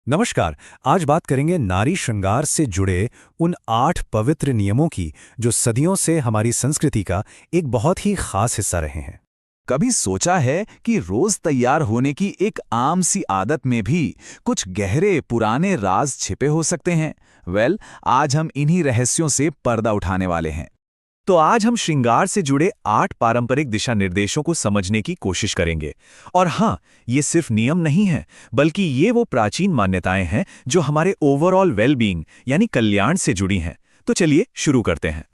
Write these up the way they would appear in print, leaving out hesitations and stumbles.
नमस्कार। आज बात करेंगे नारी श्रृंगार से जुड़े उन 8 पवित्र नियमों की जो सदियों से हमारी संस्कृति का एक बहुत ही खास हिस्सा रहे हैं। कभी सोचा है कि रोज तैयार होने की एक आम सी आदत में भी कुछ गहरे पुराने राज छिपे हो सकते हैं? आज हम इन्हीं रहस्यों से पर्दा उठाने वाले हैं। तो आज हम श्रृंगार से जुड़े 8 पारंपरिक दिशा निर्देशों को समझने की कोशिश करेंगे। और हाँ, ये सिर्फ नियम नहीं है, बल्कि ये वो प्राचीन मान्यताएं हैं जो हमारे ओवरऑल वेलबींग यानी कल्याण से जुड़ी हैं। तो चलिए शुरू करते हैं।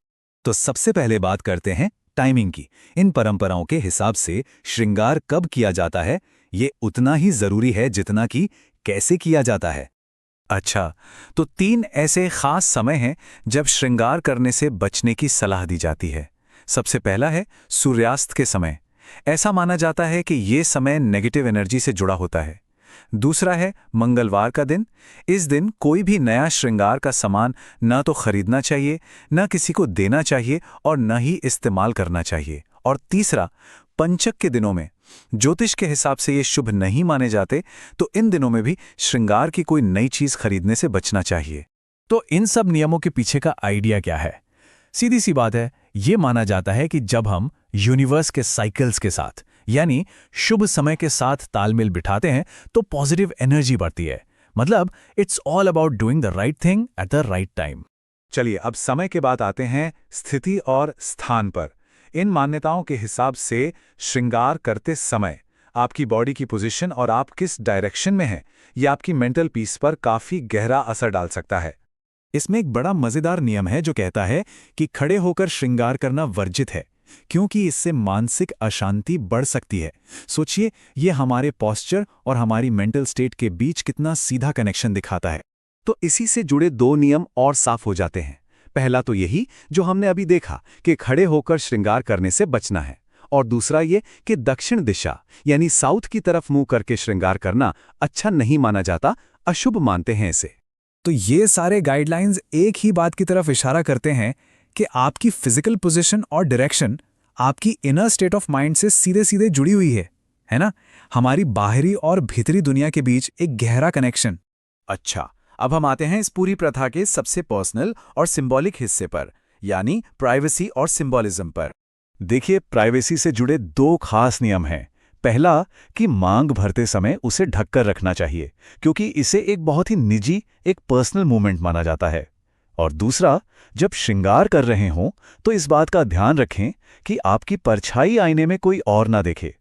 तो सबसे पहले बात करते हैं टाइमिंग की। इन परंपराओं के हिसाब से श्रृंगार कब किया जाता है, ये उतना ही जरूरी है जितना कि कैसे किया जाता है। अच्छा, तो 3 ऐसे खास समय हैं जब श्रृंगार करने से बचने की सलाह दी जाती है। सबसे पहला है सूर्यास्त के समय। ऐसा माना जाता है कि ये समय नेगेटिव एनर्जी से जुड़ा होता है। दूसरा है मंगलवार का दिन। इस दिन कोई भी नया श्रृंगार का सामान न तो खरीदना चाहिए, न किसी को देना चाहिए और न ही इस्तेमाल करना चाहिए। और तीसरा, पंचक के दिनों में। ज्योतिष के हिसाब से ये शुभ नहीं माने जाते, तो इन दिनों में भी श्रृंगार की कोई नई चीज खरीदने से बचना चाहिए। तो इन सब नियमों के पीछे का आइडिया क्या है? सीधी सी बात है, ये माना जाता है कि जब हम यूनिवर्स के साइकिल्स के साथ यानी शुभ समय के साथ तालमेल बिठाते हैं तो पॉजिटिव एनर्जी बढ़ती है। मतलब it's all about doing the right thing at the right time. चलिए अब समय के बाद आते हैं स्थिति और स्थान पर। इन मान्यताओं के हिसाब से श्रृंगार करते समय आपकी बॉडी की पोजीशन और आप किस डायरेक्शन में हैं, ये आपकी मेंटल पीस पर काफी गहरा असर डाल सकता है। इसमें एक बड़ा मजेदार नियम है जो कहता है कि खड़े होकर श्रृंगार करना वर्जित है, क्योंकि इससे मानसिक अशांति बढ़ सकती है। सोचिए, ये हमारे पोस्चर और हमारी मेंटल स्टेट के बीच कितना सीधा कनेक्शन दिखाता है। तो इसी से जुड़े 2 नियम और साफ हो जाते हैं। पहला तो यही जो हमने अभी देखा कि खड़े होकर श्रृंगार करने से बचना है, और दूसरा ये कि दक्षिण दिशा यानी साउथ की तरफ मुंह करके श्रृंगार करना अच्छा नहीं माना जाता, अशुभ मानते हैं इसे। तो ये सारे गाइडलाइंस एक ही बात की तरफ इशारा करते हैं कि आपकी फिजिकल पोजीशन और डायरेक्शन आपकी इनर स्टेट ऑफ माइंड से सीधे सीधे जुड़ी हुई है ना? हमारी बाहरी और भीतरी दुनिया के बीच एक गहरा कनेक्शन। अच्छा, अब हम आते हैं इस पूरी प्रथा के सबसे पर्सनल और सिंबॉलिक हिस्से पर, यानी प्राइवेसी और सिंबॉलिज्म पर। देखिए, प्राइवेसी से जुड़े 2 खास नियम हैं। पहला कि मांग भरते समय उसे ढककर रखना चाहिए, क्योंकि इसे एक बहुत ही निजी, एक पर्सनल मूवमेंट माना जाता है। और दूसरा, जब श्रृंगार कर रहे हों तो इस बात का ध्यान रखें कि आपकी परछाई आईने में कोई और ना देखे।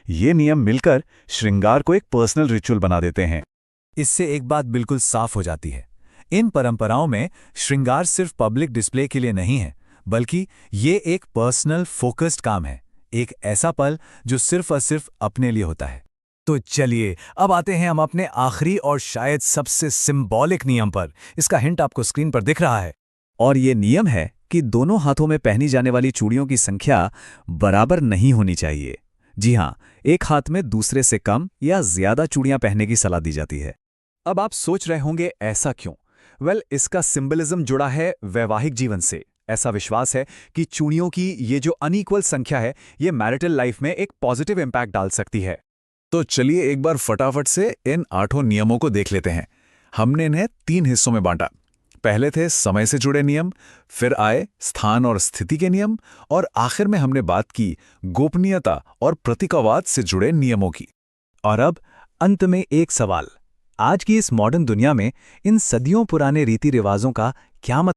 ये नियम मिलकर श्रृंगार को एक पर्सनल रिचुअल बना देते हैं। इससे एक बात बिल्कुल साफ हो जाती है, इन परंपराओं में श्रृंगार सिर्फ पब्लिक डिस्प्ले के लिए नहीं है, बल्कि ये एक पर्सनल फोकस्ड काम है, एक ऐसा पल जो सिर्फ और सिर्फ अपने लिए होता है। तो चलिए अब आते हैं हम अपने आखिरी और शायद सबसे सिंबॉलिक नियम पर। इसका हिंट आपको स्क्रीन पर दिख रहा है, और ये नियम है कि दोनों हाथों में पहनी जाने वाली चूड़ियों की संख्या बराबर नहीं होनी चाहिए। जी हाँ, एक हाथ में दूसरे से कम या ज्यादा चूड़ियां पहनने की सलाह दी जाती है। अब आप सोच रहे होंगे ऐसा क्यों? इसका सिंबलिज्म जुड़ा है वैवाहिक जीवन से। ऐसा विश्वास है कि चूड़ियों की ये जो अनइक्वल संख्या है, ये मैरिटल लाइफ में एक पॉजिटिव इंपैक्ट डाल सकती है। तो चलिए एक बार फटाफट से इन 8 नियमों को देख लेते हैं। हमने इन्हें 3 हिस्सों में बांटा। पहले थे समय से जुड़े नियम, फिर आए स्थान और स्थिति के नियम, और आखिर में हमने बात की गोपनीयता और प्रतीकवाद से जुड़े नियमों की। और अब अंत में एक सवाल, आज की इस मॉडर्न दुनिया में इन सदियों पुराने रीति रिवाजों का क्या